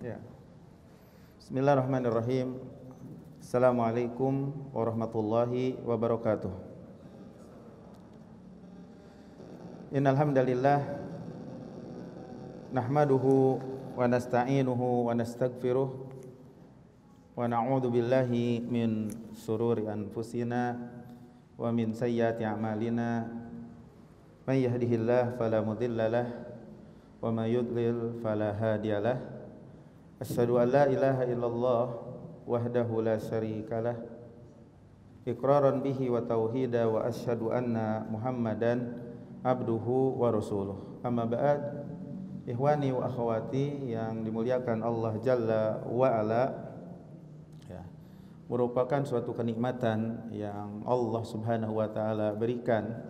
Ya. Bismillahirrahmanirrahim. Assalamualaikum warahmatullahi wabarakatuh. Innal hamdalillah nahmaduhu wa nasta'inuhu wa nastaghfiruh wa na'udzu billahi min shururi anfusina wa min sayyiati a'malina. May yahdihillahu fala mudhillalah wa may yudlil fala hadiyalah. Asyhadu an la ilaha illallah wahdahu la syarikalah iqraran bihi wa tauhida wa asyhadu anna Muhammadan abduhu wa rasuluh. Amma ba'd, ikhwani wa akhwati yang dimuliakan Allah Jalla wa Ala, ya, merupakan suatu kenikmatan yang Allah Subhanahu wa taala berikan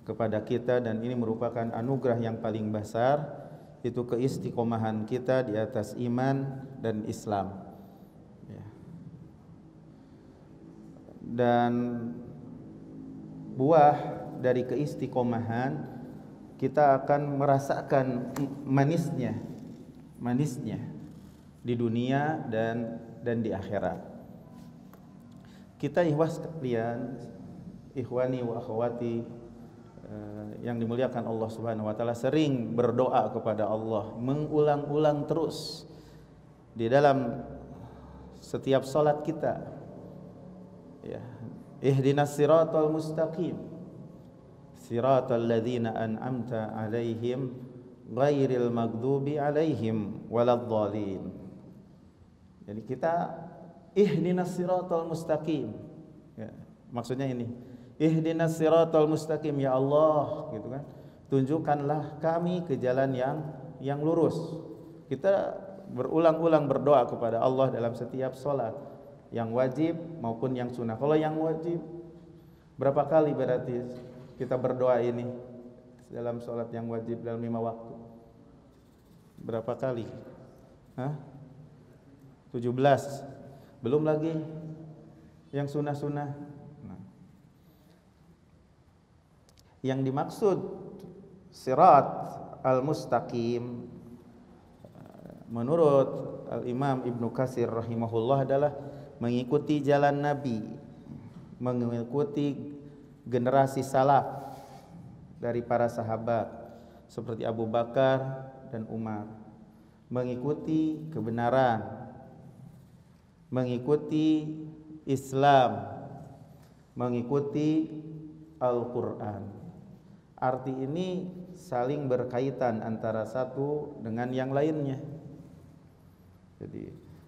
kepada kita, dan ini merupakan anugerah yang paling besar, itu keistiqomahan kita di atas iman dan Islam, ya. Dan buah dari keistiqomahan, kita akan merasakan manisnya di dunia dan di akhirat. Kita ikhwani wa akhwati yang dimuliakan Allah Subhanahu wa taala, sering berdoa kepada Allah, mengulang-ulang terus di dalam setiap salat kita, ya, ihdinas siratal mustaqim siratal ladzina an'amta 'alaihim ghairil maghdubi 'alaihim waladhdallin. Jadi kita ihdinas siratal mustaqim, ya, maksudnya ini, ihdinas siratal mustaqim, ya Allah, gitu kan. Tunjukkanlah kami ke jalan yang lurus. Kita berulang-ulang berdoa kepada Allah dalam setiap salat, yang wajib maupun yang sunnah. Kalau yang wajib, berapa kali berarti kita berdoa ini dalam salat yang wajib dalam 5 waktu? Berapa kali? 17. Belum lagi yang sunnah-sunnah. Yang dimaksud sirat al-mustaqim menurut Al-Imam Ibnu Katsir rahimahullah adalah mengikuti jalan Nabi, mengikuti generasi salaf dari para sahabat seperti Abu Bakar dan Umar, mengikuti kebenaran, mengikuti Islam, mengikuti Al-Quran. Arti ini saling berkaitan antara satu dengan yang lainnya.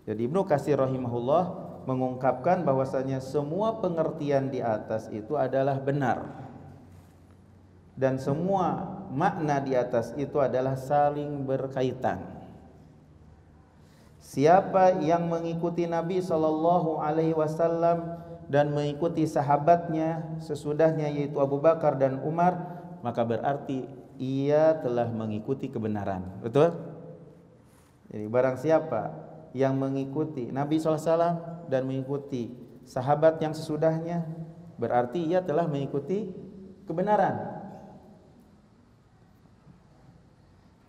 Jadi Ibnu Katsir rahimahullah mengungkapkan bahwasanya semua pengertian di atas itu adalah benar, dan semua makna di atas itu adalah saling berkaitan. Siapa yang mengikuti Nabi sallallahu alaihi wasallam dan mengikuti sahabatnya sesudahnya, yaitu Abu Bakar dan Umar, maka berarti ia telah mengikuti kebenaran. Betul? Jadi barang siapa yang mengikuti Nabi SAW dan mengikuti sahabat yang sesudahnya, berarti ia telah mengikuti kebenaran.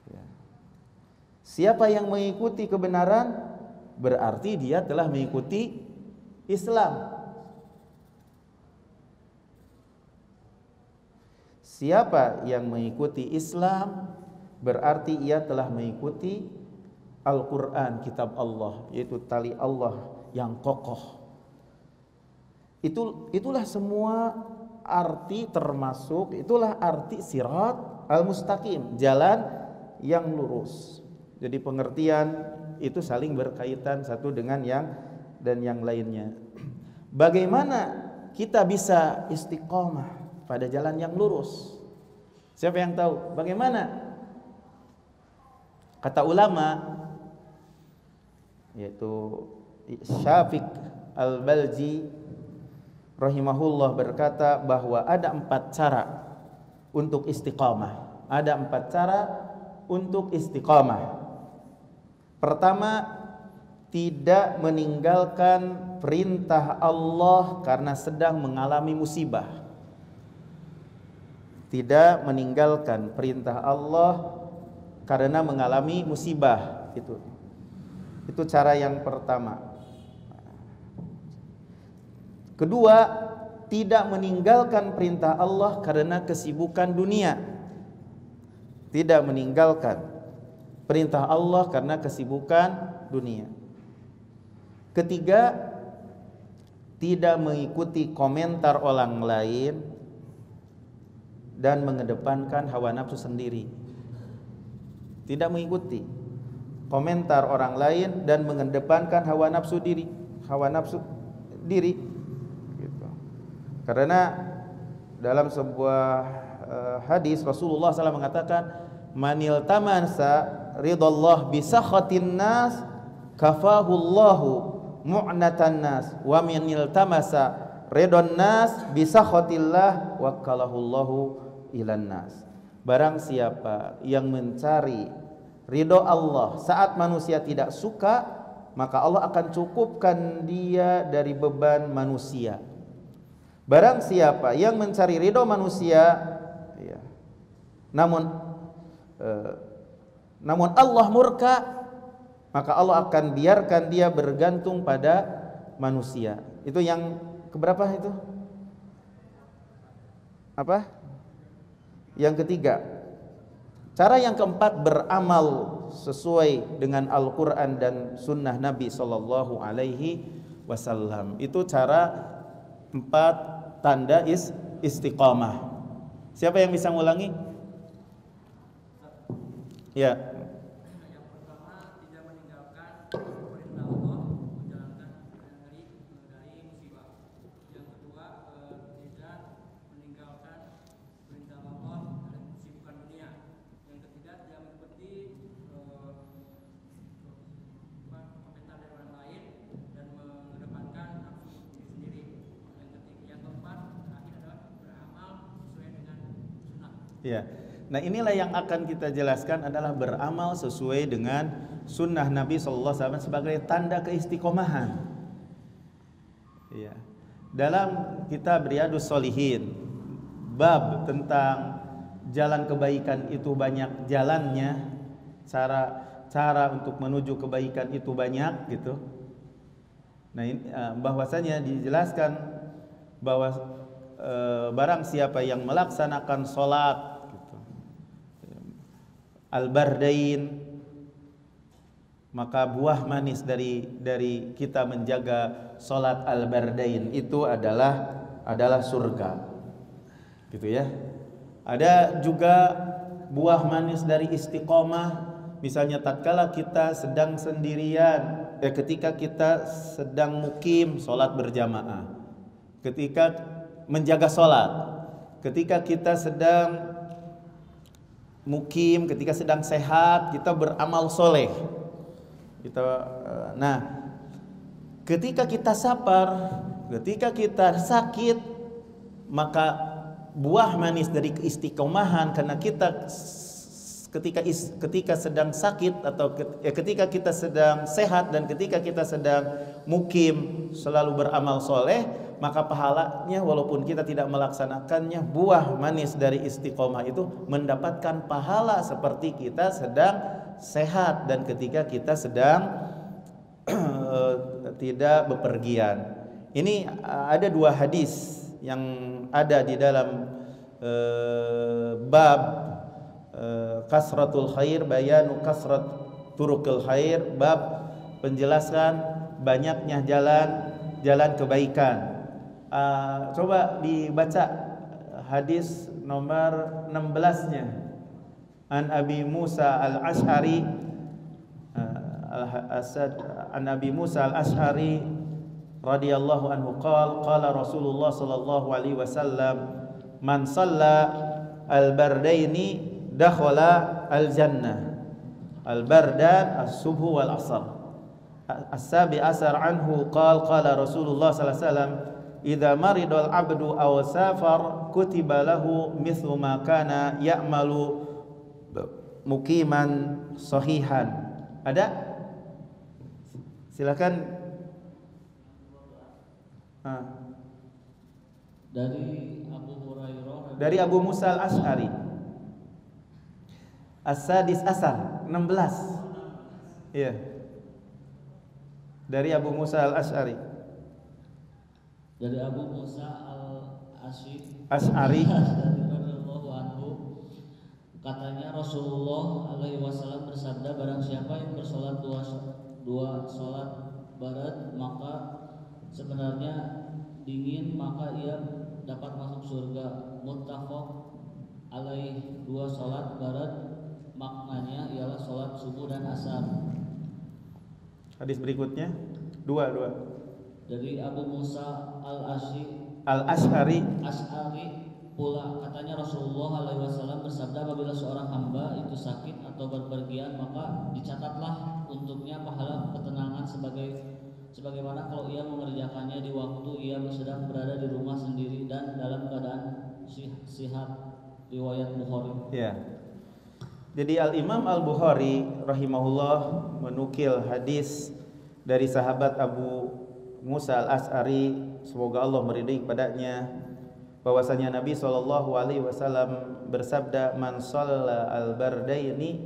Ya. Siapa yang mengikuti kebenaran, berarti dia telah mengikuti Islam. Siapa yang mengikuti Islam, berarti ia telah mengikuti Al-Quran, kitab Allah, yaitu tali Allah yang kokoh. Itulah semua arti, termasuk itulah arti sirat al-mustaqim, jalan yang lurus. Jadi pengertian itu saling berkaitan satu dengan yang lainnya. Bagaimana kita bisa istiqomah pada jalan yang lurus? Siapa yang tahu bagaimana? Kata ulama, yaitu Syafiq Al-Balji rahimahullah berkata bahwa ada 4 cara untuk istiqamah. Ada 4 cara untuk istiqamah. Pertama, tidak meninggalkan perintah Allah karena sedang mengalami musibah. Tidak meninggalkan perintah Allah karena mengalami musibah. Itu Itu cara yang pertama. Kedua, tidak meninggalkan perintah Allah karena kesibukan dunia. Tidak meninggalkan perintah Allah karena kesibukan dunia. Ketiga, tidak mengikuti komentar orang lain dan mengedepankan hawa nafsu sendiri. Tidak mengikuti komentar orang lain dan mengedepankan hawa nafsu diri, gitu. Karena dalam sebuah hadis Rasulullah SAW mengatakan, manil tamasa ridallah bisakhatin nas kafahullahu mu'natan nas wa manil tamasa ridon nas bisakhatillah wakkalahullahu ilan nas. Barang siapa yang mencari ridho Allah saat manusia tidak suka, maka Allah akan cukupkan dia dari beban manusia. Barang siapa yang mencari ridho manusia, ya, namun Allah murka, maka Allah akan biarkan dia bergantung pada manusia. Itu yang keberapa itu? Apa? Yang ketiga. Cara yang keempat, beramal sesuai dengan Al-Quran dan Sunnah Nabi Sallallahu Alaihi Wasallam. Itu cara 4 tanda istiqamah. Siapa yang bisa ngulangi? Ya. Ya. Nah, inilah yang akan kita jelaskan adalah beramal sesuai dengan sunnah Nabi SAW sebagai tanda keistiqomahan. Ya. Dalam kitab Riyadhus Shalihin, bab tentang jalan kebaikan itu banyak jalannya, cara untuk menuju kebaikan itu banyak gitu. Nah, bahwasanya dijelaskan bahwa barang siapa yang melaksanakan sholat al-bardain, maka buah manis dari kita menjaga sholat al-bardain itu adalah surga, gitu ya. Ada juga buah manis dari istiqomah, misalnya tatkala kita sedang sendirian, ketika kita sedang mukim sholat berjamaah, ketika menjaga sholat, ketika kita sedang mukim, ketika sedang sehat, kita beramal soleh. Nah, ketika kita sabar, ketika kita sakit, maka buah manis dari keistiqomahan, karena kita ketika sedang sakit atau ketika kita sedang sehat dan ketika kita sedang mukim selalu beramal soleh, maka pahalanya walaupun kita tidak melaksanakannya, buah manis dari istiqomah itu mendapatkan pahala seperti kita sedang sehat dan ketika kita sedang tidak bepergian. Ini ada 2 hadis yang ada di dalam bab kasratul khair, bayanu kasrat turukul khair, bab penjelasan banyaknya jalan kebaikan. Coba dibaca hadis nomor 16-nya. An Abi Musa al-Ash'ari, an Abi Musa al-Ash'ari radhiyallahu anhu qala Rasulullah sallallahu alaihi wasallam, man shalla al-bardaini dakhala al-jannah. Al-bardan as-subhu wal asr. As-sabi asar anhu qala Rasulullah sallallahu alaihi wasallam, idza maridal abdu aw safar kutiba lahu mithlu ma kana ya'malu muqiman sahihan. Ada? Silakan. Dari Abu Hurairah, dari Abu Musa al-Ash'ari. As-sadis asar 16. Iya. Dari Abu Musa al-Asy'ari. Dari Abu Musa al-Asy'ari radhiyallahu anhu, katanya Rasulullah alaihi wasallam bersabda, barang siapa yang bersolat dua solat barat maka sebenarnya dingin, maka ia dapat masuk surga. Muttafaq alaih. Dua solat barat maknanya ialah solat subuh dan asar. Hadis berikutnya dua. Dari Abu Musa al-Asy'ari pula, katanya Rasulullah alaihi wasallam bersabda, apabila seorang hamba itu sakit atau berpergian maka dicatatlah untuknya pahala ketenangan sebagaimana kalau ia mengerjakannya di waktu ia sedang berada di rumah sendiri dan dalam keadaan sihat. Riwayat Bukhari. Ya. Jadi Al-Imam Al-Bukhari rahimahullah menukil hadis dari sahabat Abu Musa al-Asy'ari, semoga Allah meridai kepadanya, bahwasanya Nabi SAW bersabda, man shalla al-bardaini,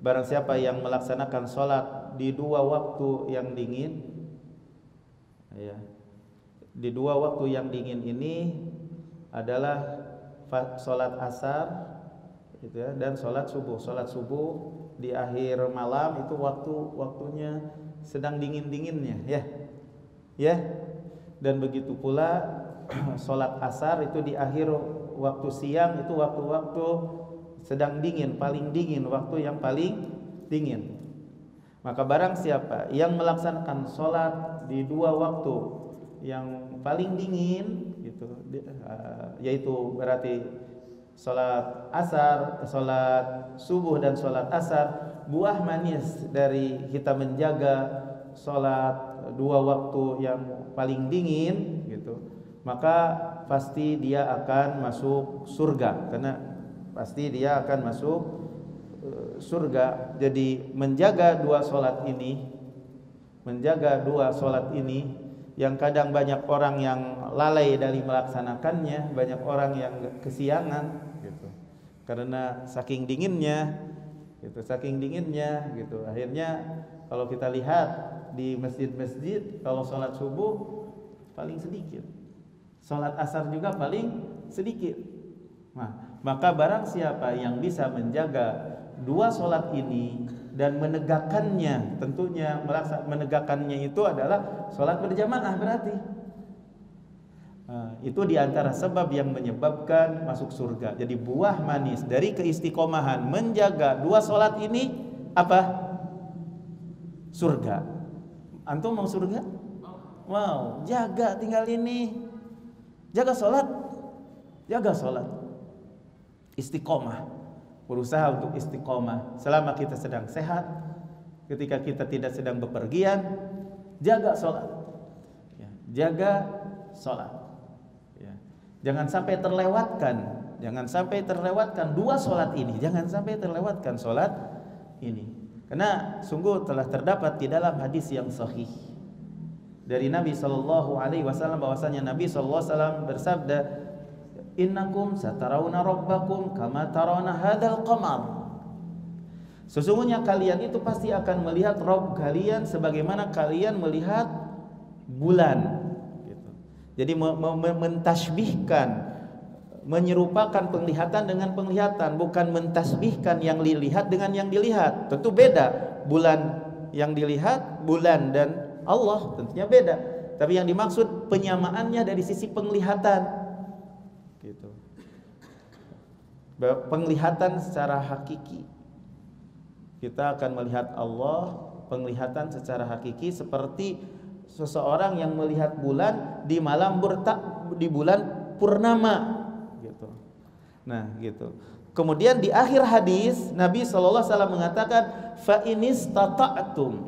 barang siapa yang melaksanakan sholat di dua waktu yang dingin, ya, di dua waktu yang dingin ini adalah sholat asar gitu ya, dan sholat subuh. Sholat subuh di akhir malam itu waktunya sedang dingin-dinginnya, ya. Dan begitu pula sholat asar itu di akhir waktu siang, itu waktu-waktu sedang dingin, paling dingin, waktu yang paling dingin. Maka barang siapa yang melaksanakan sholat di dua waktu yang paling dingin gitu, yaitu berarti sholat asar, sholat subuh dan sholat asar, buah manis dari kita menjaga sholat dua waktu yang paling dingin gitu, maka pasti dia akan masuk surga, karena pasti dia akan masuk surga. Jadi menjaga dua sholat ini yang kadang banyak orang yang lalai dari melaksanakannya, banyak orang yang kesiangan gitu, karena saking dinginnya gitu. Akhirnya kalau kita lihat di masjid-masjid, kalau sholat subuh paling sedikit, sholat asar juga paling sedikit. Nah, maka barang siapa yang bisa menjaga dua sholat ini dan menegakkannya, tentunya menegakkannya itu adalah sholat berjamaah berarti. Itu diantara sebab yang menyebabkan masuk surga. Jadi buah manis dari keistiqomahan menjaga dua sholat ini apa? Surga. Antum mau surga? Mau. Jaga tinggal ini. Jaga sholat. Istiqomah. Berusaha untuk istiqomah selama kita sedang sehat, ketika kita tidak sedang bepergian, jaga sholat, ya, jaga sholat, ya. Jangan sampai terlewatkan dua sholat ini, jangan sampai terlewatkan sholat ini, karena sungguh telah terdapat di dalam hadis yang sahih dari Nabi SAW bahwasanya Nabi SAW bersabda, innakum satarawna rabbakum kama tarawna hadzal qamar. Sesungguhnya kalian itu pasti akan melihat Rabb kalian sebagaimana kalian melihat bulan gitu. Jadi mentasbihkan, menyerupakan penglihatan dengan penglihatan, bukan mentasbihkan yang dilihat dengan yang dilihat. Tentu beda, bulan yang dilihat, bulan dan Allah tentunya beda. Tapi yang dimaksud penyamaannya dari sisi penglihatan gitu. Penglihatan secara hakiki, kita akan melihat Allah penglihatan secara hakiki seperti seseorang yang melihat bulan di malam di bulan purnama gitu. Nah gitu. Kemudian di akhir hadis Nabi SAW mengatakan, fa inistata'tum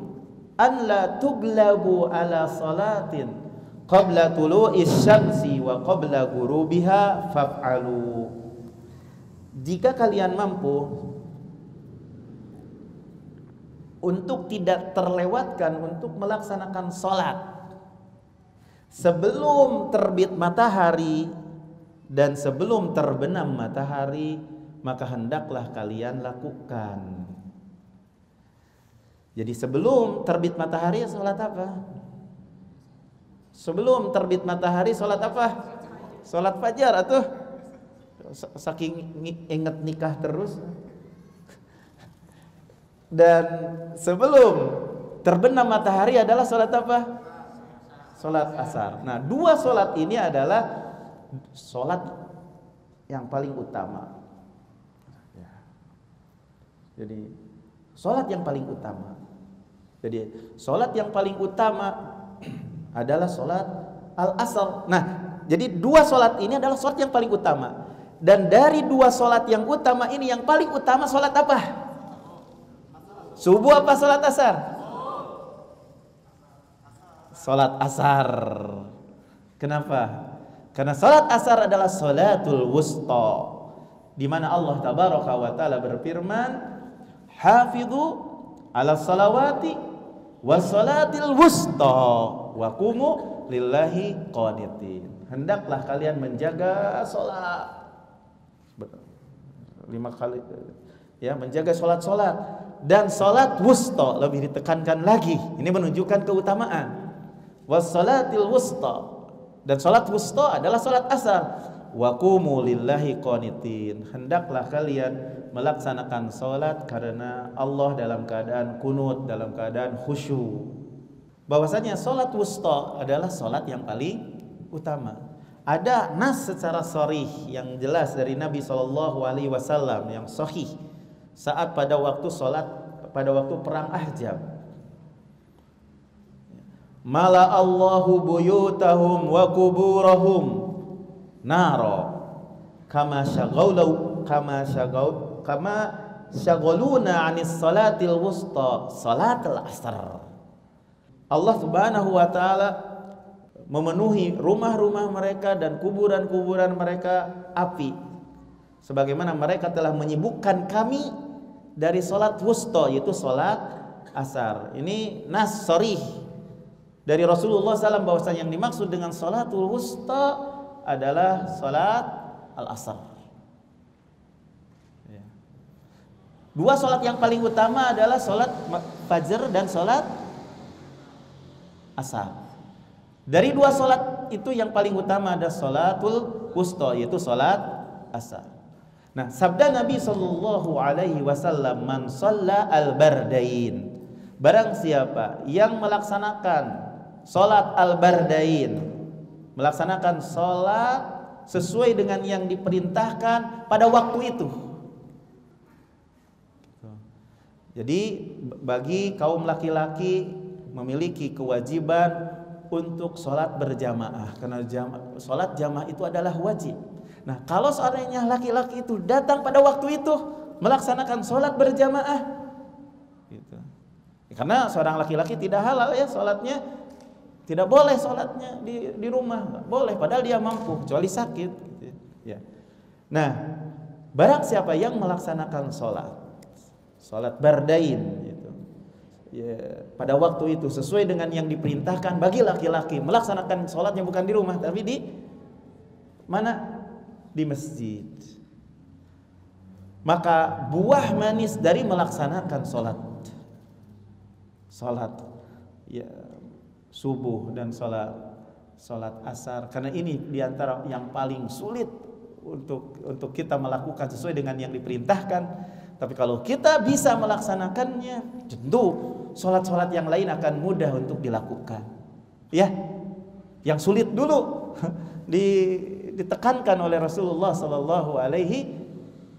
an la tuglabu ala salatin qabla tulu'is syamsi wa qabla ghurubiha faf'alu. Jika kalian mampu untuk tidak terlewatkan untuk melaksanakan salat sebelum terbit matahari dan sebelum terbenam matahari, maka hendaklah kalian lakukan. Jadi sebelum terbit matahari sholat apa? Sebelum terbit matahari sholat apa? Sholat fajar atau saking inget nikah terus. Dan sebelum terbenam matahari adalah sholat apa? Sholat asar. Nah, dua sholat ini adalah sholat yang paling utama. Jadi sholat yang paling utama. Jadi sholat yang paling utama adalah sholat al-asr. Nah, jadi dua sholat ini adalah sholat yang paling utama. Dan dari dua sholat yang utama ini, yang paling utama sholat apa? Subuh apa sholat asar? Sholat asar. Kenapa? Karena sholat asar adalah sholatul wusta, di mana Allah tabaraka wa ta'ala berfirman, hafidhu ala salawati was salatil wusta wa qumu lillahi qanitin. Hendaklah kalian menjaga sholat 5 kali, ya, menjaga sholat-sholat dan sholat wusta, lebih ditekankan lagi. Ini menunjukkan keutamaan was salatil wusta, dan sholat wusta adalah sholat asar. Wa qumu lillahi qanitin, hendaklah kalian melaksanakan sholat karena Allah dalam keadaan kunut, dalam keadaan khusyuk. Bahwasanya sholat wusta adalah sholat yang paling utama. Ada nas secara sharih yang jelas dari Nabi SAW yang sahih saat pada waktu sholat, pada waktu perang Ahzab. Mala Allahu buyutahum wa kuburahum naro kama syaghaluna 'anis salatil wusta salatul asr. Allah Subhanahu wa taala memenuhi rumah-rumah mereka dan kuburan-kuburan mereka api, sebagaimana mereka telah menyibukkan kami dari salat wusta, yaitu salat asar. Ini nas sharih dari Rasulullah SAW bahwasanya yang dimaksud dengan salatul wusta adalah salat al-asr. Dua salat yang paling utama adalah salat fajar dan salat asar. Dari dua salat itu yang paling utama ada salatul wusta, yaitu salat asar. Nah, sabda Nabi sallallahu alaihi wasallam, man shalla al-bardain, barang siapa yang melaksanakan salat al-bardain, melaksanakan salat sesuai dengan yang diperintahkan pada waktu itu. Jadi bagi kaum laki-laki memiliki kewajiban untuk salat berjamaah, karena salat jamaah itu adalah wajib. Nah, kalau seandainya laki-laki itu datang pada waktu itu melaksanakan salat berjamaah, gitu. Karena seorang laki-laki tidak halal ya salatnya, tidak boleh salatnya di rumah, nggak boleh, padahal dia mampu, kecuali sakit. Gitu, ya. Nah, barang siapa yang melaksanakan salat bardain, gitu, ya, pada waktu itu sesuai dengan yang diperintahkan bagi laki-laki, melaksanakan salatnya bukan di rumah tapi di mana? Di masjid. Maka buah manis dari melaksanakan salat ya subuh dan salat asar, karena ini diantara yang paling sulit untuk kita melakukan sesuai dengan yang diperintahkan. Tapi kalau kita bisa melaksanakannya, tentu salat-salat yang lain akan mudah untuk dilakukan. Ya, yang sulit dulu ditekankan oleh Rasulullah Sallallahu Alaihi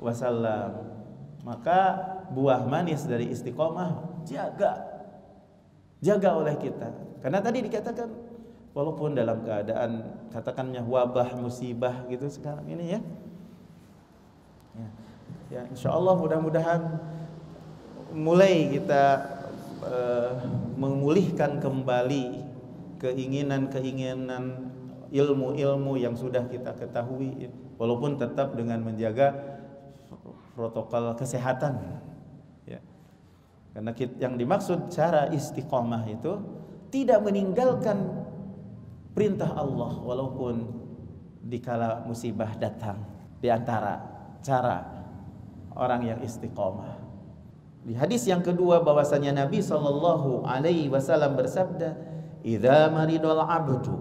Wasallam. Maka buah manis dari istiqomah jaga oleh kita. Karena tadi dikatakan walaupun dalam keadaan katakannya wabah musibah gitu sekarang ini ya. Ya, insya Allah mudah-mudahan mulai kita memulihkan kembali keinginan-keinginan ilmu-ilmu yang sudah kita ketahui, walaupun tetap dengan menjaga protokol kesehatan. Ya. Karena yang dimaksud cara istiqomah itu tidak meninggalkan perintah Allah walaupun dikala musibah datang. Di antara cara orang yang istiqomah Di hadis yang kedua bahwasanya Nabi sallallahu alaihi wasallam bersabda, "Idza maridul 'abdu,"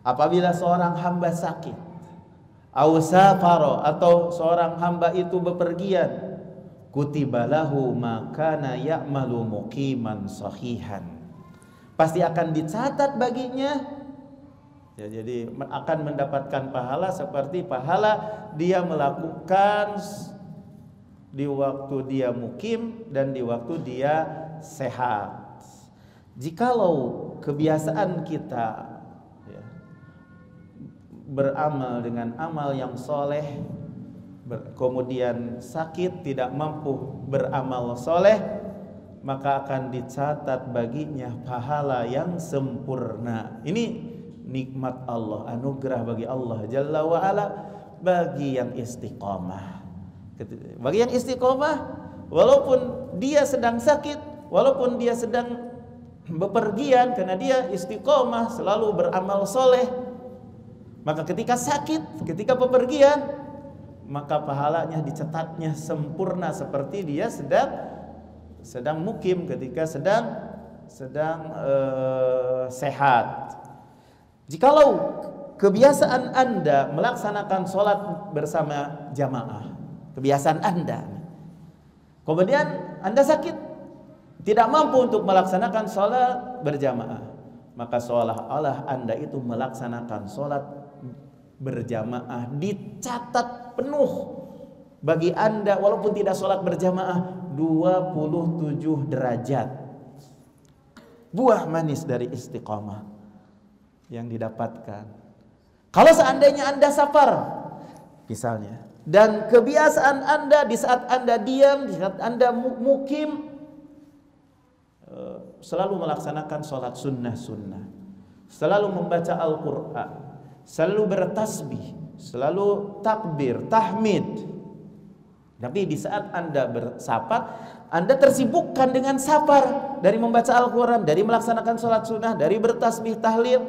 apabila seorang hamba sakit, au safara, atau seorang hamba itu bepergian, kutiba lahu ma kana ya'malu muqiman sahihan. Pasti akan dicatat baginya, ya, jadi akan mendapatkan pahala seperti pahala dia melakukan di waktu dia mukim dan di waktu dia sehat. Jikalau kebiasaan kita, ya, beramal dengan amal yang soleh, kemudian sakit tidak mampu beramal soleh, maka akan dicatat baginya pahala yang sempurna. Ini nikmat Allah, anugerah bagi Allah Jalla wa'ala bagi yang istiqomah. Bagi yang istiqomah, walaupun dia sedang sakit, walaupun dia sedang bepergian, karena dia istiqomah selalu beramal soleh, maka ketika sakit, ketika bepergian, maka pahalanya dicatatnya sempurna seperti dia sedang mukim ketika sedang sehat. Jikalau kebiasaan Anda melaksanakan sholat bersama jamaah, kebiasaan Anda, kemudian Anda sakit, tidak mampu untuk melaksanakan sholat berjamaah, maka seolah-olah Anda itu melaksanakan sholat berjamaah, dicatat penuh bagi Anda walaupun tidak sholat berjamaah 27 derajat. Buah manis dari istiqamah yang didapatkan. Kalau seandainya Anda safar misalnya, dan kebiasaan Anda di saat Anda diam, di saat Anda mukim, selalu melaksanakan sholat sunnah-sunnah, selalu membaca Al-Quran, selalu bertasbih, selalu takbir, tahmid. Tapi di saat Anda bersafar, Anda tersibukkan dengan safar, dari membaca Al-Quran, dari melaksanakan sholat sunnah, dari bertasbih, tahlil,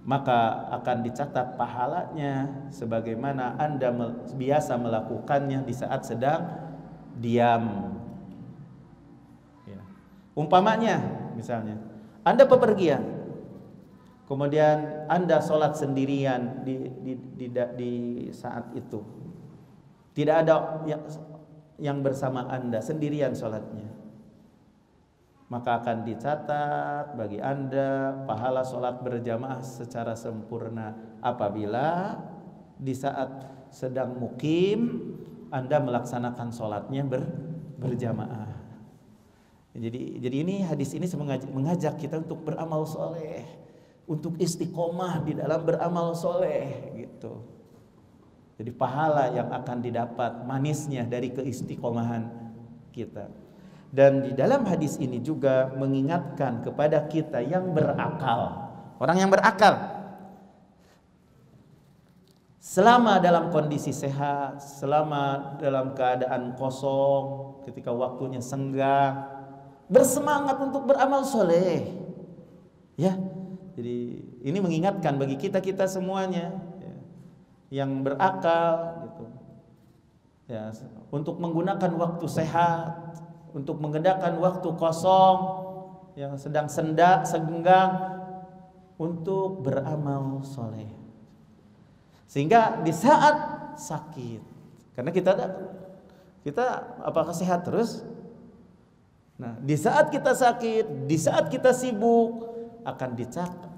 maka akan dicatat pahalanya sebagaimana Anda biasa melakukannya di saat sedang diam. Ya. Umpamanya, misalnya Anda bepergian, kemudian Anda sholat sendirian di saat itu, tidak ada yang bersama Anda, sendirian sholatnya, maka akan dicatat bagi Anda pahala sholat berjamaah secara sempurna apabila di saat sedang mukim Anda melaksanakan sholatnya berjamaah. Jadi ini hadis ini mengajak kita untuk beramal soleh, untuk istiqomah di dalam beramal soleh gitu. Jadi pahala yang akan didapat manisnya dari keistiqomahan kita. Dan di dalam hadis ini juga mengingatkan kepada kita yang berakal, orang yang berakal, selama dalam kondisi sehat, selama dalam keadaan kosong, ketika waktunya senggang, bersemangat untuk beramal soleh. Ya, jadi ini mengingatkan bagi kita semuanya, ya, yang berakal, gitu, ya, untuk menggunakan waktu sehat, untuk menggunakan waktu kosong yang sedang senggang untuk beramal soleh, sehingga di saat sakit, karena kita apakah sehat terus? Nah, di saat kita sakit, di saat kita sibuk, akan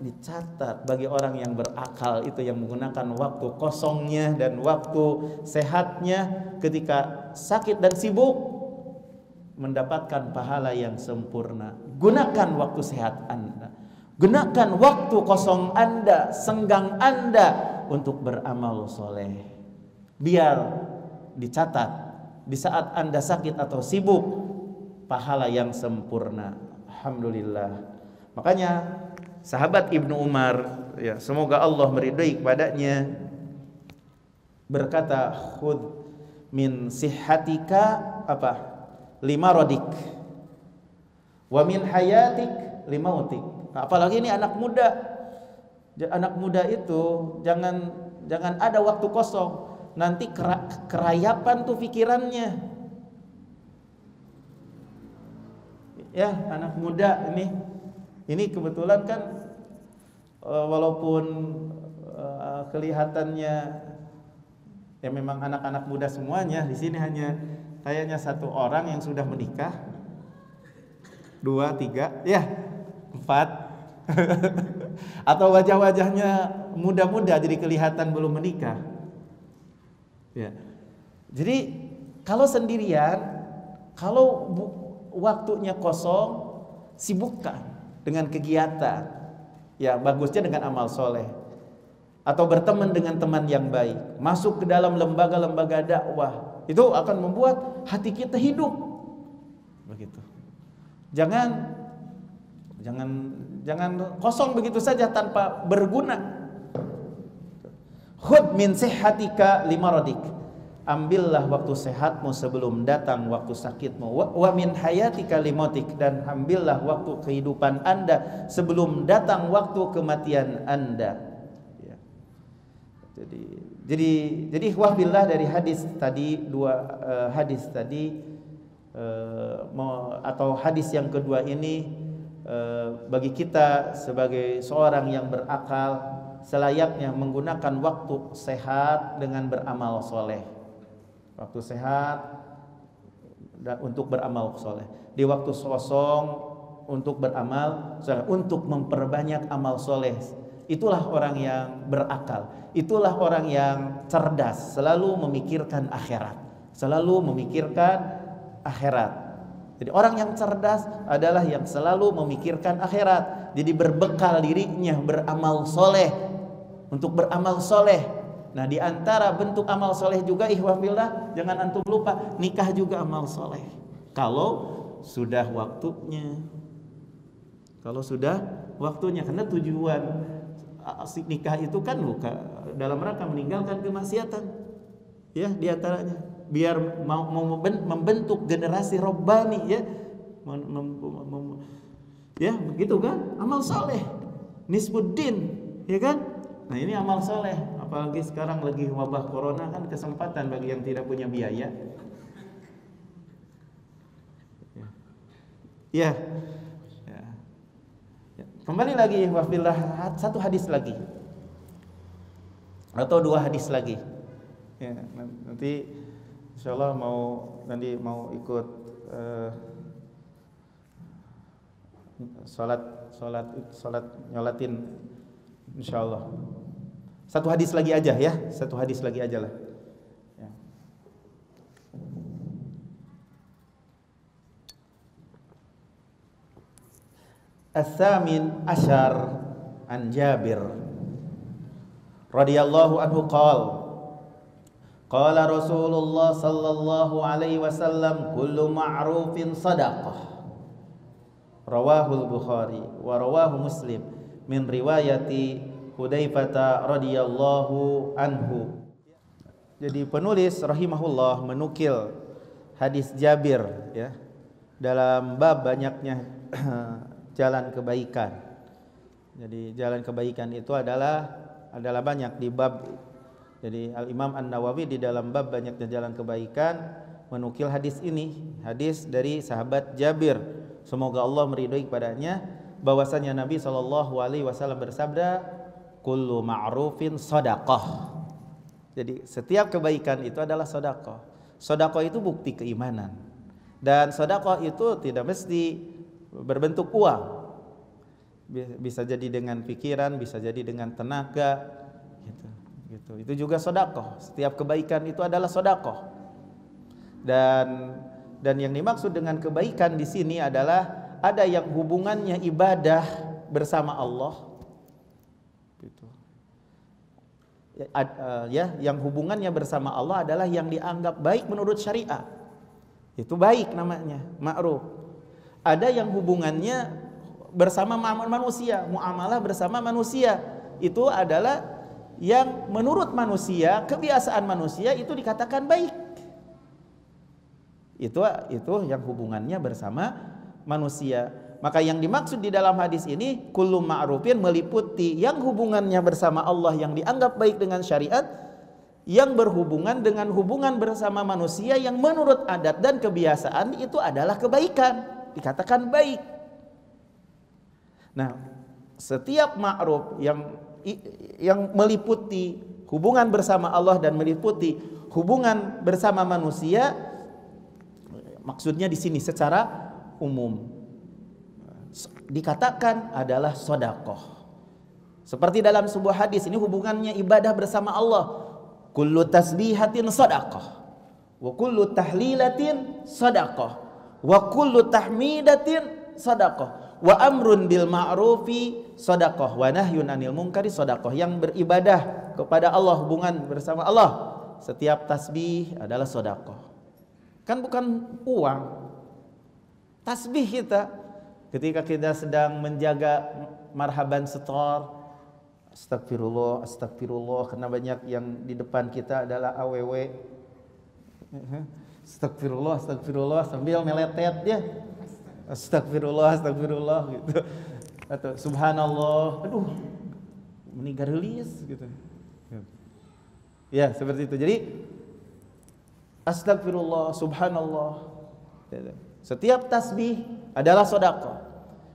dicatat bagi orang yang berakal itu, yang menggunakan waktu kosongnya dan waktu sehatnya ketika sakit dan sibuk, mendapatkan pahala yang sempurna. Gunakan waktu sehat Anda, gunakan waktu kosong Anda, senggang Anda untuk beramal soleh, biar dicatat di saat Anda sakit atau sibuk pahala yang sempurna. Alhamdulillah. Makanya sahabat Ibnu Umar, ya, semoga Allah meridai kepadanya, berkata, khudh min sihhatika lima rodik, wa min hayatik limautik. Apalagi ini anak muda. Anak muda itu jangan ada waktu kosong. nanti kerayapan tuh pikirannya. Ya, anak muda ini kebetulan kan walaupun kelihatannya ya memang anak-anak muda semuanya, di sini hanya kayaknya 1 orang yang sudah menikah, 2, 3, ya 4 atau wajah-wajahnya muda-muda jadi kelihatan belum menikah. Ya. Jadi kalau sendirian, kalau waktunya kosong, sibukkan dengan kegiatan. Ya, bagusnya dengan amal soleh. Atau berteman dengan teman yang baik. Masuk ke dalam lembaga-lembaga dakwah. Itu akan membuat hati kita hidup. Begitu. Jangan kosong begitu saja tanpa berguna. Khud min sihhatika limaradik. Ambillah waktu sehatmu sebelum datang waktu sakitmu. Wa min hayatika limotik, dan ambillah waktu kehidupan Anda sebelum datang waktu kematian Anda. Ya. Jadi wahbillah dari hadis tadi, 2 hadis tadi atau hadis yang kedua ini bagi kita sebagai seorang yang berakal selayaknya menggunakan waktu sehat dengan beramal soleh. Waktu sehat untuk beramal soleh. Di waktu kosong untuk beramal soleh, untuk memperbanyak amal soleh. Itulah orang yang berakal. Itulah orang yang cerdas, selalu memikirkan akhirat. Selalu memikirkan akhirat. Jadi orang yang cerdas adalah yang selalu memikirkan akhirat. Jadi berbekal dirinya beramal soleh, untuk beramal soleh. Nah, di antara bentuk amal soleh juga ihwafillah, jangan antum lupa, nikah juga amal soleh. Kalau sudah waktunya. Kalau sudah waktunya, karena tujuan nikah itu kan dalam rangka meninggalkan kemaksiatan. Ya, di antaranya biar mau membentuk generasi robbani, ya. Ya, begitu kan? Amal soleh. Nisbuddin, ya kan? Nah, ini amal soleh. Apalagi sekarang lagi wabah corona, kan kesempatan bagi yang tidak punya biaya. Ya. Kembali lagi wafillah, 1 hadis lagi atau 2 hadis lagi. Ya, nanti insyaallah mau ikut salat nyolatin insyaallah. 1 hadis lagi aja ya, 1 hadis lagi aja lah. Ya. As-samin asyar an Jabir radhiyallahu anhu qala Rasulullah sallallahu alaihi wasallam kullu ma'rufin sadaqah. Rawahul Bukhari wa rawahu Muslim min riwayati Hudzaifah radhiyallahu anhu. Jadi penulis rahimahullah menukil hadis Jabir, ya, dalam bab banyaknya jalan kebaikan. Jadi jalan kebaikan itu adalah banyak di bab. Jadi Al-Imam An-Nawawi di dalam bab banyaknya jalan kebaikan menukil hadis ini, hadis dari sahabat Jabir, semoga Allah meridhoi kepadanya, bahwasanya Nabi SAW bersabda, kullu ma'rufin sadaqah. Jadi setiap kebaikan itu adalah sedekah. Sedekah itu bukti keimanan. Dan sedekah itu tidak mesti berbentuk uang. Bisa jadi dengan pikiran, bisa jadi dengan tenaga, gitu. Itu juga sedekah. Setiap kebaikan itu adalah sedekah. Dan yang dimaksud dengan kebaikan di sini adalah ada yang hubungannya ibadah bersama Allah. Yang hubungannya bersama Allah adalah yang dianggap baik menurut syariat. Itu baik namanya, ma'ruf. Ada yang hubungannya bersama manusia, muamalah bersama manusia. Itu adalah yang menurut manusia, kebiasaan manusia itu dikatakan baik. Itu yang hubungannya bersama manusia. Maka yang dimaksud di dalam hadis ini kullu ma'rufin meliputi yang hubungannya bersama Allah yang dianggap baik dengan syariat, yang berhubungan dengan hubungan bersama manusia yang menurut adat dan kebiasaan itu adalah kebaikan, dikatakan baik. Nah, setiap ma'ruf yang meliputi hubungan bersama Allah dan meliputi hubungan bersama manusia, maksudnya di sini secara umum dikatakan adalah sedekah. Seperti dalam sebuah hadis, ini hubungannya ibadah bersama Allah. Kullu tasbihatin sedekah, wa kullu tahlilatin sedekah, wa kullu tahmidatin sedekah, wa amrun bil ma'rufi sedekah, wa nahyun 'anil munkari sedekah. Yang beribadah kepada Allah, hubungan bersama Allah, setiap tasbih adalah sedekah. Kan bukan uang. Tasbih kita ketika kita sedang menjaga marhaban setor, astagfirullah, astagfirullah, karena banyak yang di depan kita adalah AWW. Astagfirullah, astagfirullah sambil meletet ya. Astagfirullah, astagfirullah gitu. Atau subhanallah, aduh, ini garelis gitu. Ya, seperti itu. Jadi astagfirullah, subhanallah. Setiap tasbih adalah sedekah.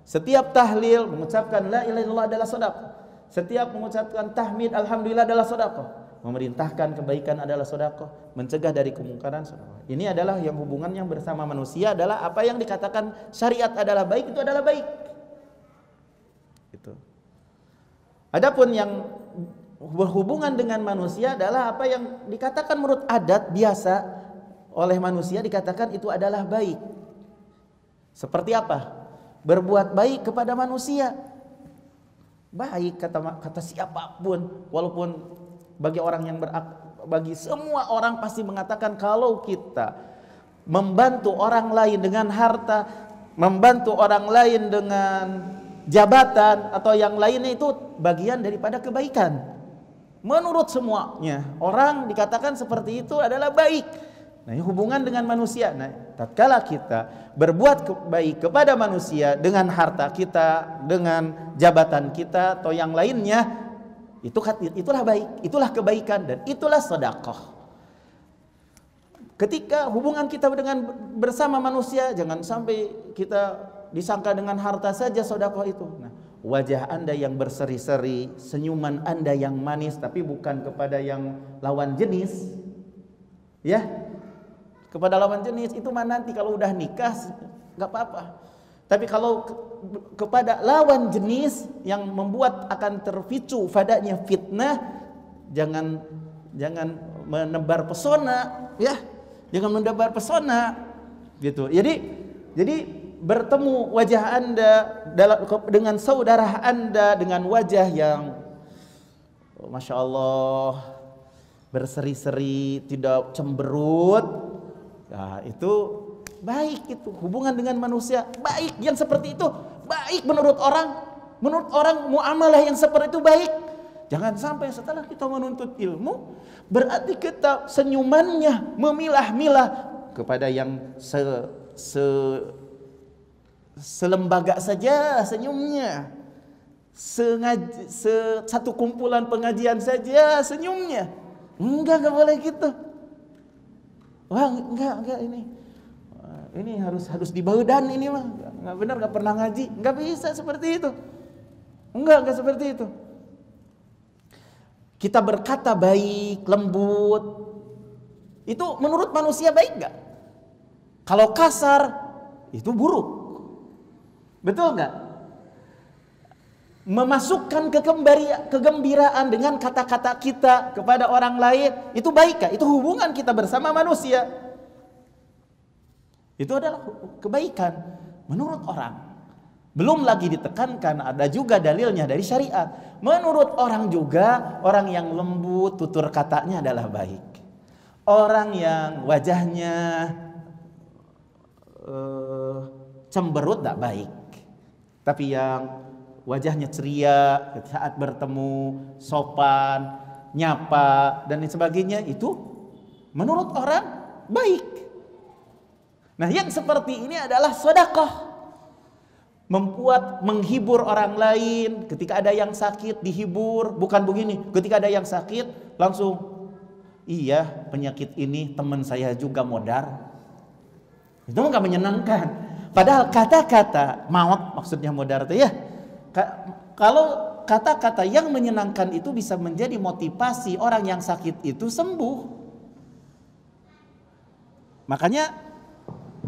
Setiap tahlil mengucapkan la ilaha illallah adalah sedekah. Setiap mengucapkan tahmid alhamdulillah adalah sedekah. Memerintahkan kebaikan adalah sedekah, mencegah dari kemungkaran sedekah. Ini adalah yang hubungannya bersama manusia adalah apa yang dikatakan syariat adalah baik, itu adalah baik. Itu. Adapun yang berhubungan dengan manusia adalah apa yang dikatakan menurut adat biasa oleh manusia dikatakan itu adalah baik. Seperti apa? Berbuat baik kepada manusia. Baik kata siapapun, walaupun bagi orang yang bagi semua orang pasti mengatakan kalau kita membantu orang lain dengan harta, membantu orang lain dengan jabatan atau yang lainnya itu bagian daripada kebaikan. Menurut semuanya orang dikatakan seperti itu adalah baik. Nah, ini hubungan dengan manusia. Nah, tatkala kita berbuat baik kepada manusia dengan harta kita, dengan jabatan kita atau yang lainnya, itulah baik, itulah kebaikan dan itulah sedekah. Ketika hubungan kita dengan bersama manusia, jangan sampai kita disangka dengan harta saja sedekah itu. Nah, wajah Anda yang berseri-seri, senyuman Anda yang manis, tapi bukan kepada yang lawan jenis, ya. Kepada lawan jenis itu mah nanti kalau udah nikah nggak apa-apa. Tapi kalau kepada lawan jenis yang membuat akan terpicu padanya fitnah, jangan menebar pesona, ya. Jangan menebar pesona, gitu. Jadi bertemu wajah Anda dengan saudara Anda dengan wajah yang Masya Allah berseri-seri, tidak cemberut. Nah, itu baik, itu hubungan dengan manusia baik. Yang seperti itu baik menurut orang muamalah yang seperti itu baik. Jangan sampai setelah kita menuntut ilmu berarti kita senyumannya memilah-milah kepada yang selembaga saja senyumnya, satu kumpulan pengajian saja senyumnya. Enggak boleh gitu. Wah, enggak ini harus dibaudan ini mah. Enggak benar, enggak pernah ngaji. Enggak bisa seperti itu. Enggak seperti itu. Kita berkata baik, lembut. Itu menurut manusia baik enggak? Kalau kasar itu buruk. Betul enggak? Memasukkan kegembiraan dengan kata-kata kita kepada orang lain itu baik, itu hubungan kita bersama manusia. Itu adalah kebaikan menurut orang. Belum lagi ditekankan ada juga dalilnya dari syariat. Menurut orang juga orang yang lembut tutur katanya adalah baik. Orang yang wajahnya cemberut tidak baik. Tapi yang wajahnya ceria saat bertemu, sopan, nyapa dan lain sebagainya itu menurut orang baik. Nah, yang seperti ini adalah sedekah. Menghibur orang lain ketika ada yang sakit dihibur, bukan begini. Ketika ada yang sakit langsung iya penyakit ini teman saya juga modar. Itu nggak menyenangkan. Padahal kata-kata maut maksudnya modar itu ya. Kalau kata-kata yang menyenangkan itu bisa menjadi motivasi orang yang sakit itu sembuh. Makanya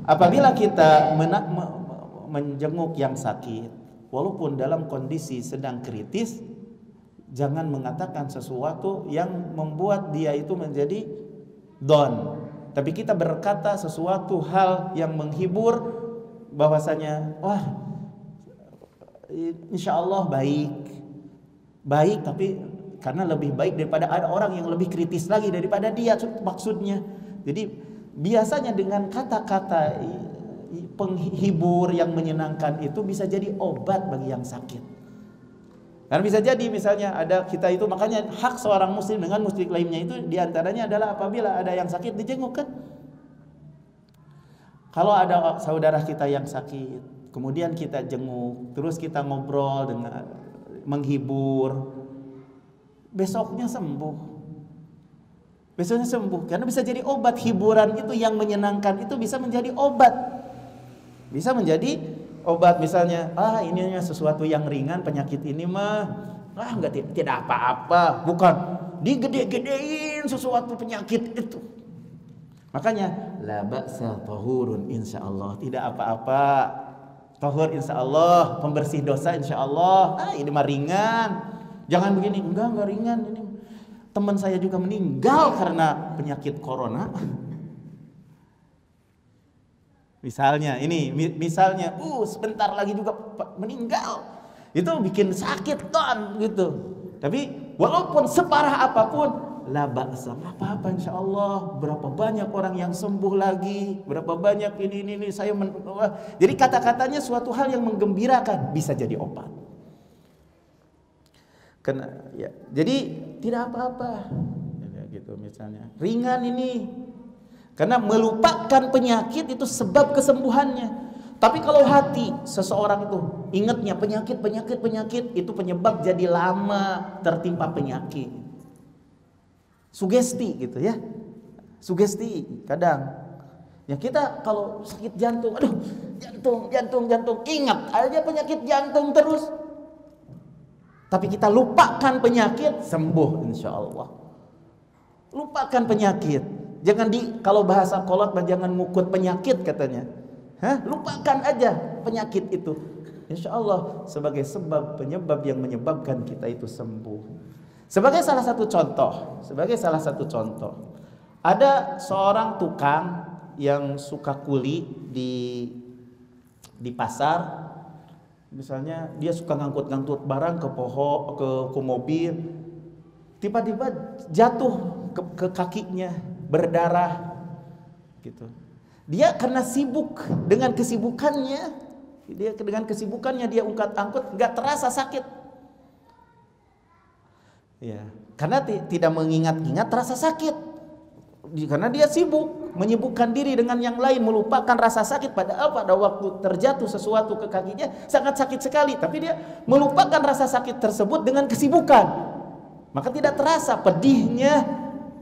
apabila kita menjenguk yang sakit, walaupun dalam kondisi sedang kritis, jangan mengatakan sesuatu yang membuat dia itu menjadi down. Tapi kita berkata sesuatu hal yang menghibur, bahwasanya wah insya Allah baik, tapi karena lebih baik daripada ada orang yang lebih kritis lagi daripada dia, maksudnya. Jadi biasanya dengan kata-kata penghibur yang menyenangkan itu bisa jadi obat bagi yang sakit. Karena bisa jadi misalnya ada kita itu, makanya hak seorang muslim dengan muslim lainnya itu diantaranya adalah apabila ada yang sakit dijenguk kan. Kalau ada saudara kita yang sakit, kemudian kita jenguk, terus kita ngobrol dengan menghibur, besoknya sembuh. Besoknya sembuh, karena bisa jadi obat. Hiburan itu yang menyenangkan itu bisa menjadi obat. Bisa menjadi obat. Misalnya, ini sesuatu yang ringan, penyakit ini mah tidak apa-apa. Bukan digede-gedein sesuatu penyakit itu. Makanya la ba'sa tahurun insyaallah, tidak apa-apa. Tahur insyaallah, pembersih dosa insyaallah. Ini mah ringan. Jangan begini, enggak ringan ini. Teman saya juga meninggal karena penyakit corona. Misalnya sebentar lagi juga meninggal. Itu bikin sakit kan gitu. Tapi walaupun separah apapun, la ba'sa, apa-apa insyaallah. Berapa banyak orang yang sembuh lagi, berapa banyak ini saya jadi kata-katanya suatu hal yang menggembirakan bisa jadi obat. Jadi tidak apa-apa. Gitu misalnya. Ringan ini. Karena melupakan penyakit itu sebab kesembuhannya. Tapi kalau hati seseorang itu ingatnya penyakit itu penyebab jadi lama tertimpa penyakit. Sugesti gitu ya. Sugesti kadang. Ya kita kalau sakit jantung, jantung, ingat aja penyakit jantung terus. Tapi kita lupakan penyakit, sembuh insyaallah. Lupakan penyakit. Jangan kalau bahasa kolot jangan ngukut penyakit katanya. Lupakan aja penyakit itu. Insyaallah sebagai penyebab yang menyebabkan kita itu sembuh. Sebagai salah satu contoh, ada seorang tukang yang suka kuli di pasar. Misalnya dia suka ngangkut barang ke mobil, tiba-tiba jatuh ke kakinya, berdarah gitu. Dia karena sibuk dengan kesibukannya, dia angkut nggak terasa sakit. Ya, karena tidak mengingat-ingat terasa sakit. Karena dia sibuk menyibukkan diri dengan yang lain, melupakan rasa sakit. Padahal pada waktu terjatuh sesuatu ke kakinya sangat sakit sekali, tapi dia melupakan rasa sakit tersebut dengan kesibukan. Maka tidak terasa pedihnya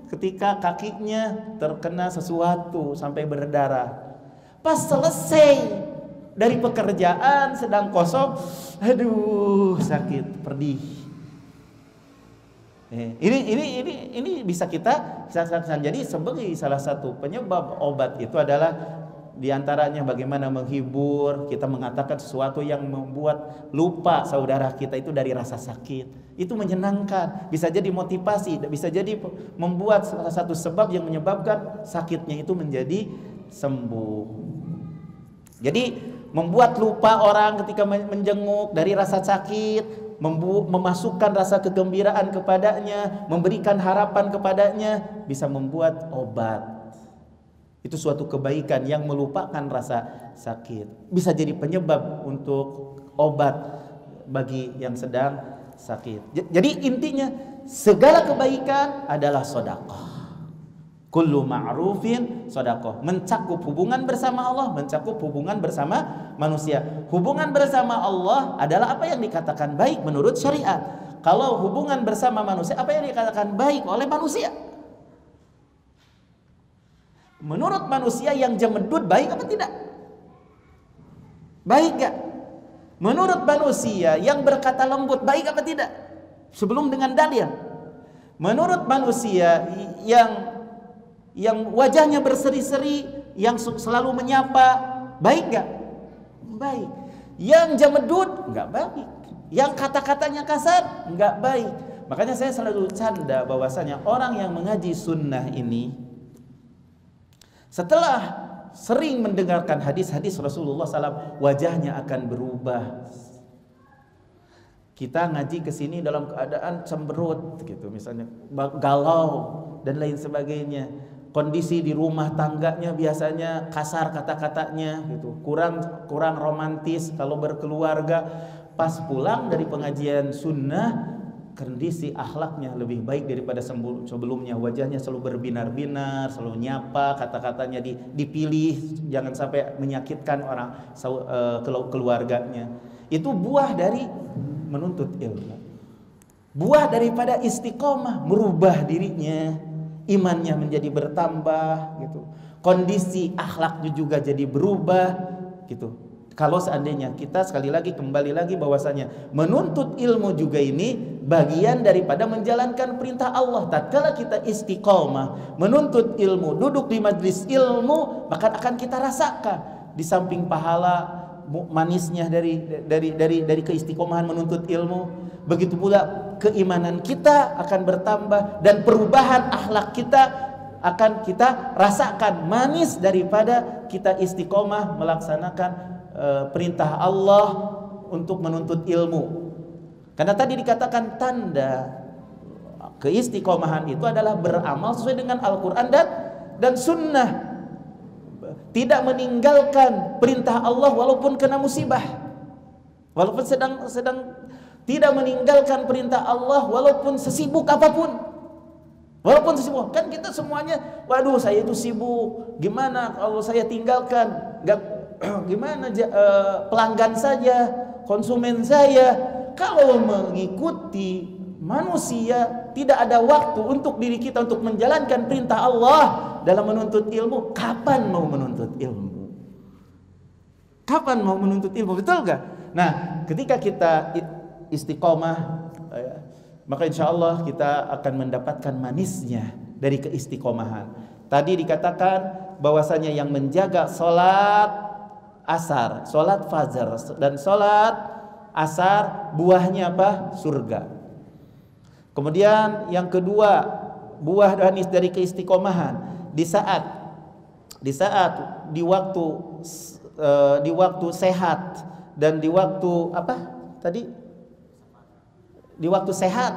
ketika kakinya terkena sesuatu sampai berdarah. Pas selesai dari pekerjaan sedang kosong, aduh sakit, pedih. Ini bisa kita saksikan. Jadi sebagai salah satu penyebab obat itu adalah diantaranya bagaimana menghibur. Kita mengatakan sesuatu yang membuat lupa saudara kita itu dari rasa sakit. Itu menyenangkan, bisa jadi motivasi, bisa jadi membuat salah satu sebab yang menyebabkan sakitnya itu menjadi sembuh. Jadi membuat lupa orang ketika menjenguk dari rasa sakit, memasukkan rasa kegembiraan kepadanya, memberikan harapan kepadanya, bisa membuat obat. Itu suatu kebaikan yang melupakan rasa sakit. Bisa jadi penyebab untuk obat bagi yang sedang sakit. Jadi intinya segala kebaikan adalah sedekah. Kullu ma'rufin sedekah. Mencakup hubungan bersama Allah, mencakup hubungan bersama manusia. Hubungan bersama Allah adalah apa yang dikatakan baik menurut syariat. Kalau hubungan bersama manusia, apa yang dikatakan baik oleh manusia. Menurut manusia yang jemedut baik apa tidak? Baik gak? Menurut manusia yang berkata lembut baik apa tidak? Sebelum dengan dalil. Menurut manusia yang wajahnya berseri-seri, yang selalu menyapa, baik gak? Baik. Yang jemedut nggak baik. Yang kata-katanya kasar nggak baik. Makanya saya selalu canda bahwasanya orang yang mengaji sunnah ini setelah sering mendengarkan hadis-hadis Rasulullah SAW, wajahnya akan berubah. Kita ngaji ke sini dalam keadaan cemberut gitu, misalnya galau dan lain sebagainya. Kondisi di rumah tangganya biasanya kasar kata-katanya gitu, kurang romantis kalau berkeluarga. Pas pulang dari pengajian sunnah, kondisi akhlaknya lebih baik daripada sebelumnya. Wajahnya selalu berbinar-binar, selalu nyapa, kata-katanya dipilih, jangan sampai menyakitkan orang keluarganya. Itu buah dari menuntut ilmu, buah daripada istiqomah, merubah dirinya, imannya menjadi bertambah gitu, kondisi akhlaknya juga jadi berubah gitu. Kalau seandainya kita sekali lagi kembali lagi bahwasanya menuntut ilmu juga ini bagian daripada menjalankan perintah Allah. Tatkala kita istiqomah menuntut ilmu, duduk di majlis ilmu, maka akan kita rasakan di samping pahala manisnya dari keistiqomahan menuntut ilmu, begitu pula keimanan kita akan bertambah dan perubahan akhlak kita akan kita rasakan manis daripada kita istiqomah melaksanakan perintah Allah untuk menuntut ilmu. Karena tadi dikatakan tanda keistiqomahan itu adalah beramal sesuai dengan Al-Quran dan Sunnah, tidak meninggalkan perintah Allah walaupun kena musibah, walaupun sedang tidak meninggalkan perintah Allah walaupun sesibuk apapun. Walaupun sibuk, kan kita semuanya, waduh saya itu sibuk, gimana kalau saya tinggalkan, gimana pelanggan saja, konsumen saya. Kalau mengikuti manusia, tidak ada waktu untuk diri kita untuk menjalankan perintah Allah dalam menuntut ilmu. Kapan mau menuntut ilmu? Kapan mau menuntut ilmu? Betul gak? Nah, ketika kita istiqomah, maka insya Allah kita akan mendapatkan manisnya dari keistiqomahan. Tadi dikatakan bahwasanya yang menjaga sholat asar, sholat fajar dan sholat asar buahnya apa? Surga. Kemudian yang kedua, buah manis dari keistiqomahan di waktu sehat dan di waktu apa tadi? Di waktu sehat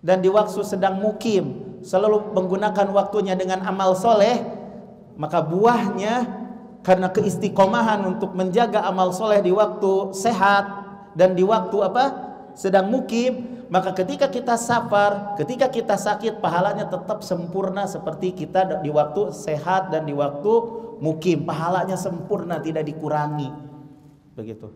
dan di waktu sedang mukim, selalu menggunakan waktunya dengan amal soleh, maka buahnya karena keistiqomahan untuk menjaga amal soleh di waktu sehat dan di waktu apa? Sedang mukim, maka ketika kita safar, ketika kita sakit, pahalanya tetap sempurna seperti kita di waktu sehat dan di waktu mukim, pahalanya sempurna, tidak dikurangi. Begitu.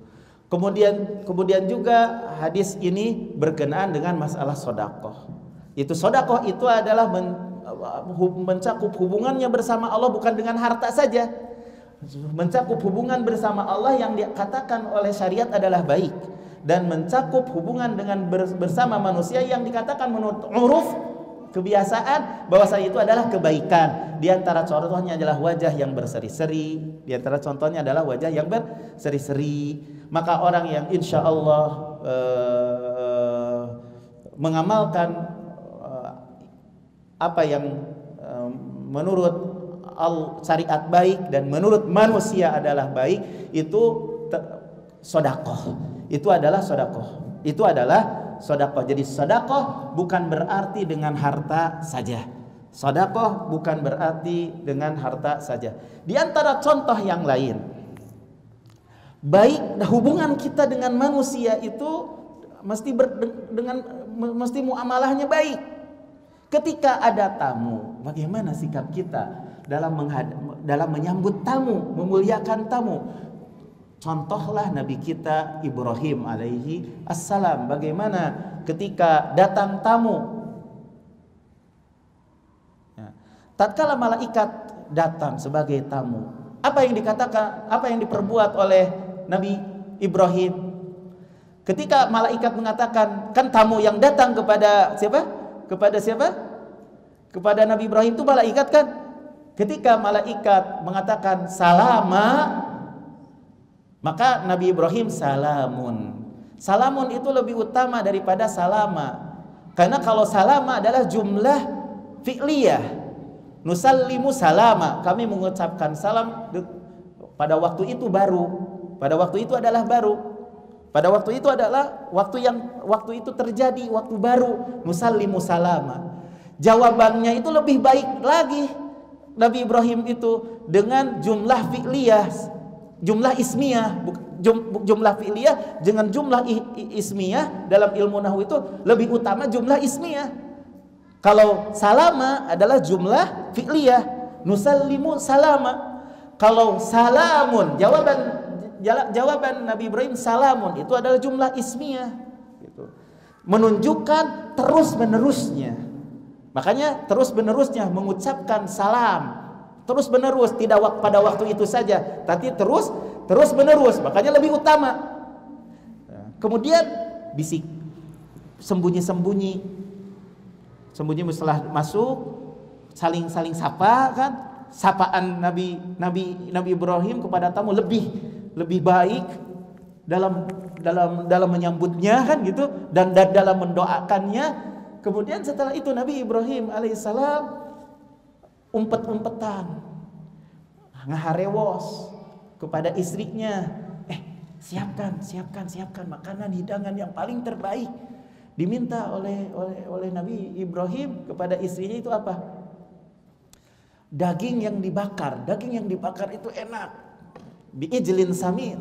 Kemudian juga hadis ini berkenaan dengan masalah sodakoh. Itu sodakoh itu adalah mencakup hubungannya bersama Allah, bukan dengan harta saja. Mencakup hubungan bersama Allah yang dikatakan oleh syariat adalah baik, dan mencakup hubungan dengan bersama manusia yang dikatakan menurut uruf kebiasaan bahwasanya itu adalah kebaikan. Di antara contohnya adalah wajah yang berseri-seri. Di antara contohnya adalah wajah yang berseri-seri. Maka orang yang insya Allah mengamalkan apa yang menurut syariat baik dan menurut manusia adalah baik, itu sodakoh. Itu adalah sodakoh. Itu adalah sodakoh. Jadi sodakoh bukan berarti dengan harta saja. Sodakoh bukan berarti dengan harta saja. Di antara contoh yang lain, baik hubungan kita dengan manusia itu mesti muamalahnya baik. Ketika ada tamu, bagaimana sikap kita dalam menyambut tamu, memuliakan tamu? Contohlah Nabi kita Ibrahim alaihi assalam, bagaimana ketika datang tamu, tatkala malaikat datang sebagai tamu. Apa yang dikatakan, apa yang diperbuat oleh Nabi Ibrahim? Ketika malaikat mengatakan, kan tamu yang datang kepada siapa? Kepada siapa? Kepada Nabi Ibrahim itu malaikat kan? Ketika malaikat mengatakan salama, maka Nabi Ibrahim salamun. Salamun itu lebih utama daripada salama. Karena kalau salama adalah jumlah fi'liyah. Nusallimu salama, kami mengucapkan salam pada waktu itu baru. Pada waktu itu adalah baru. Pada waktu itu adalah waktu itu terjadi, waktu baru. Nusallimu salama. Jawabannya itu lebih baik lagi Nabi Ibrahim itu dengan jumlah fi'liyah, jumlah ismiyah, jumlah fi'liyah dengan jumlah ismiyah. Dalam ilmu nahwu itu lebih utama jumlah ismiyah. Kalau salama adalah jumlah fi'liyah, nusallimu salama. Kalau salamun, jawaban Nabi Ibrahim salamun itu adalah jumlah ismiyah, gitu. Menunjukkan terus menerusnya. Makanya terus menerusnya mengucapkan salam, terus menerus, tidak pada waktu itu saja, tapi terus menerus. Makanya lebih utama. Kemudian bisik, sembunyi setelah masuk, saling sapa kan, sapaan Nabi Ibrahim kepada tamu lebih baik dalam menyambutnya kan gitu, dan dalam mendoakannya. Kemudian setelah itu Nabi Ibrahim alaihissalam umpet-umpetan, ngaharewos kepada istrinya, siapkan makanan hidangan yang paling terbaik. Diminta oleh Nabi Ibrahim kepada istrinya itu apa? Daging yang dibakar. Daging yang dibakar itu enak. Biijlin samin.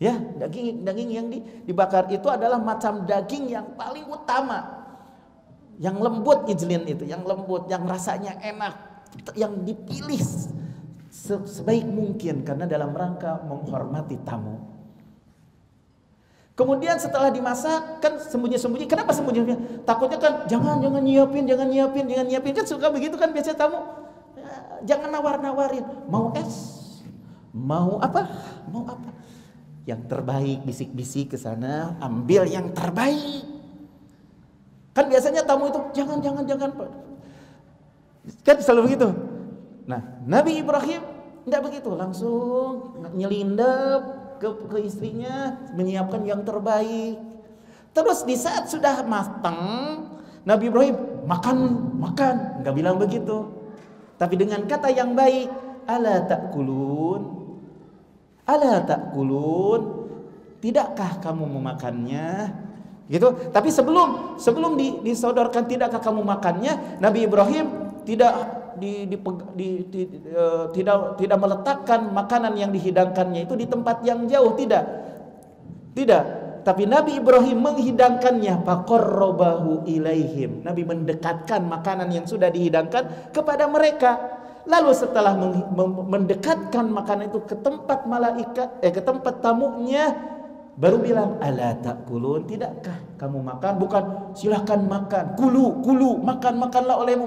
Ya, daging yang dibakar itu adalah macam daging yang paling utama. Yang lembut, ijlin itu, yang lembut, yang rasanya enak, yang dipilih sebaik mungkin karena dalam rangka menghormati tamu. Kemudian setelah dimasak kan sembunyi-sembunyi. Kenapa sembunyi? Takutnya kan jangan nyiapin kan, suka begitu kan biasa tamu. Jangan nawar-nawarin. Mau es? Mau apa? Yang terbaik, bisik-bisik ke sana, ambil yang terbaik. Kan biasanya tamu itu jangan. Kan selalu begitu. Nah, Nabi Ibrahim tidak begitu, langsung nyelindap ke istrinya, menyiapkan yang terbaik. Terus di saat sudah matang, Nabi Ibrahim makan, nggak bilang begitu, tapi dengan kata yang baik, ala ta'kulun, tidakkah kamu memakannya? Gitu. Tapi sebelum disodorkan tidakkah kamu makannya, Nabi Ibrahim tidak meletakkan makanan yang dihidangkannya itu di tempat yang jauh, tidak. Tapi Nabi Ibrahim menghidangkannya, faqarrabahu ilaihim. Nabi mendekatkan makanan yang sudah dihidangkan kepada mereka. Lalu setelah mendekatkan makanan itu ke tempat ke tempat tamunya, baru bilang ala ta'kulun, tidakkah kamu makan? Bukan silahkan makan, kulu makanlah olehmu.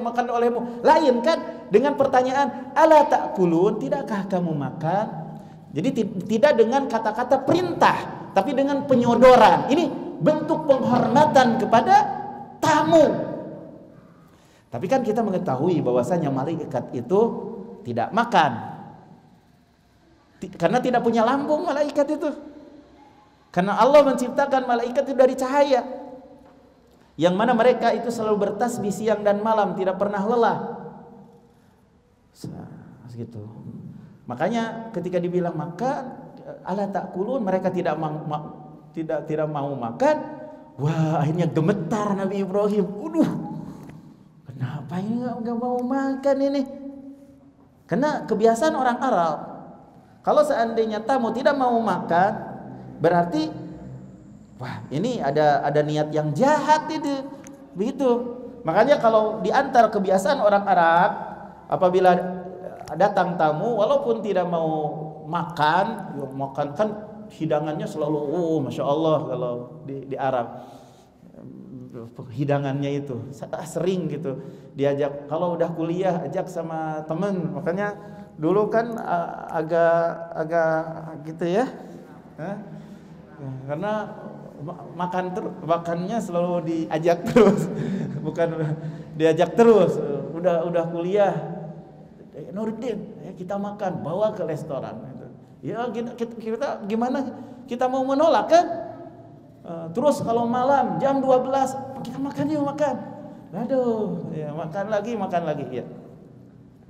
Lain kan dengan pertanyaan ala ta'kulun, tidakkah kamu makan? Jadi tidak dengan kata-kata perintah, tapi dengan penyodoran. Ini bentuk penghormatan kepada tamu. Tapi kan kita mengetahui bahwasanya malaikat itu tidak makan, karena tidak punya lambung malaikat itu. Karena Allah menciptakan malaikat itu dari cahaya, yang mana mereka itu selalu bertasbih siang dan malam, tidak pernah lelah. Segitu. Makanya ketika dibilang makan, ala ta'kulun, mereka tidak mau makan. Wah, akhirnya gemetar Nabi Ibrahim. Kenapa ini nggak mau makan ini? Karena kebiasaan orang Arab, kalau seandainya tamu tidak mau makan, berarti wah, ini ada niat yang jahat itu. Begitu. Makanya kalau di antara kebiasaan orang Arab, apabila datang tamu walaupun tidak mau makan kan hidangannya selalu masya Allah kalau di Arab. hidangannya itu. Sering gitu diajak, kalau udah kuliah ajak sama temen. Makanya dulu kan agak gitu ya. Karena makannya selalu diajak terus. Bukan diajak terus. Udah kuliah, Nurdin, kita makan, bawa ke restoran. Ya kita gimana? Kita mau menolak kan? Terus kalau malam jam 12 kita makan yuk, makan. Aduh, ya makan lagi ya.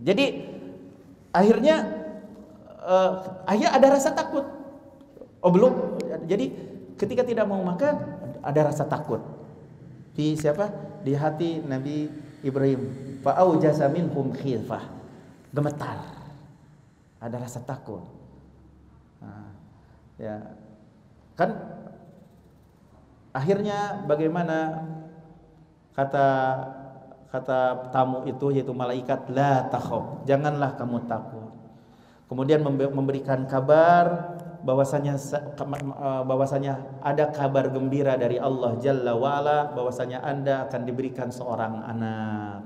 Jadi akhirnya ada rasa takut. Oh belum. Jadi ketika tidak mau makan ada rasa takut. Di siapa? Di hati Nabi Ibrahim. Fa'aujasa minhum khifah. Gemetar. Ada rasa takut. Ya. Kan akhirnya bagaimana kata tamu itu, yaitu malaikat, la takhaf, janganlah kamu takut. Kemudian memberikan kabar bahwasanya ada kabar gembira dari Allah Jalla wa'ala, bahwasanya Anda akan diberikan seorang anak.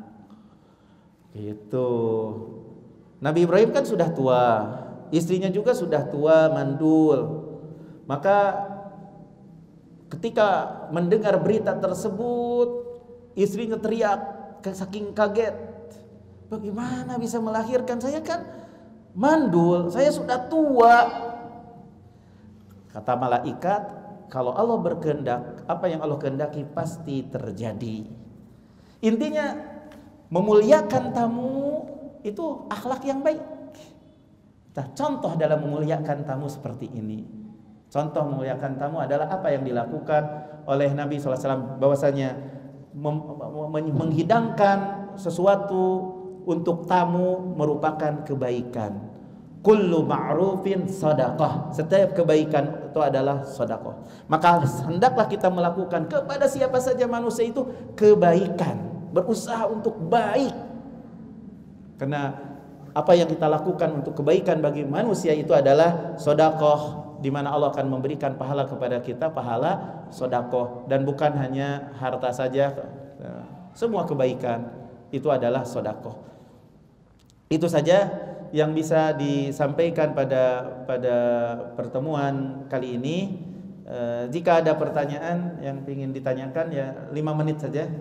Gitu. Nabi Ibrahim kan sudah tua, istrinya juga sudah tua, mandul. Maka ketika mendengar berita tersebut, istrinya teriak saking kaget. Bagaimana bisa melahirkan? Saya kan mandul, saya sudah tua. Kata malaikat, kalau Allah berkehendak, apa yang Allah kehendaki pasti terjadi. Intinya memuliakan tamu itu akhlak yang baik. Nah, contoh dalam memuliakan tamu seperti ini. Contoh memuliakan tamu adalah apa yang dilakukan oleh Nabi SAW, bahwasanya menghidangkan sesuatu untuk tamu merupakan kebaikan. Kullu ma'rufin sadaqah. Setiap kebaikan itu adalah sedekah. Maka hendaklah kita melakukan kepada siapa saja manusia itu kebaikan, berusaha untuk baik. Karena apa yang kita lakukan untuk kebaikan bagi manusia itu adalah sedekah, di mana Allah akan memberikan pahala kepada kita, pahala sedekah, dan bukan hanya harta saja. Semua kebaikan itu adalah sedekah. Itu saja yang bisa disampaikan pada pertemuan kali ini. Jika ada pertanyaan yang ingin ditanyakan, ya 5 menit saja.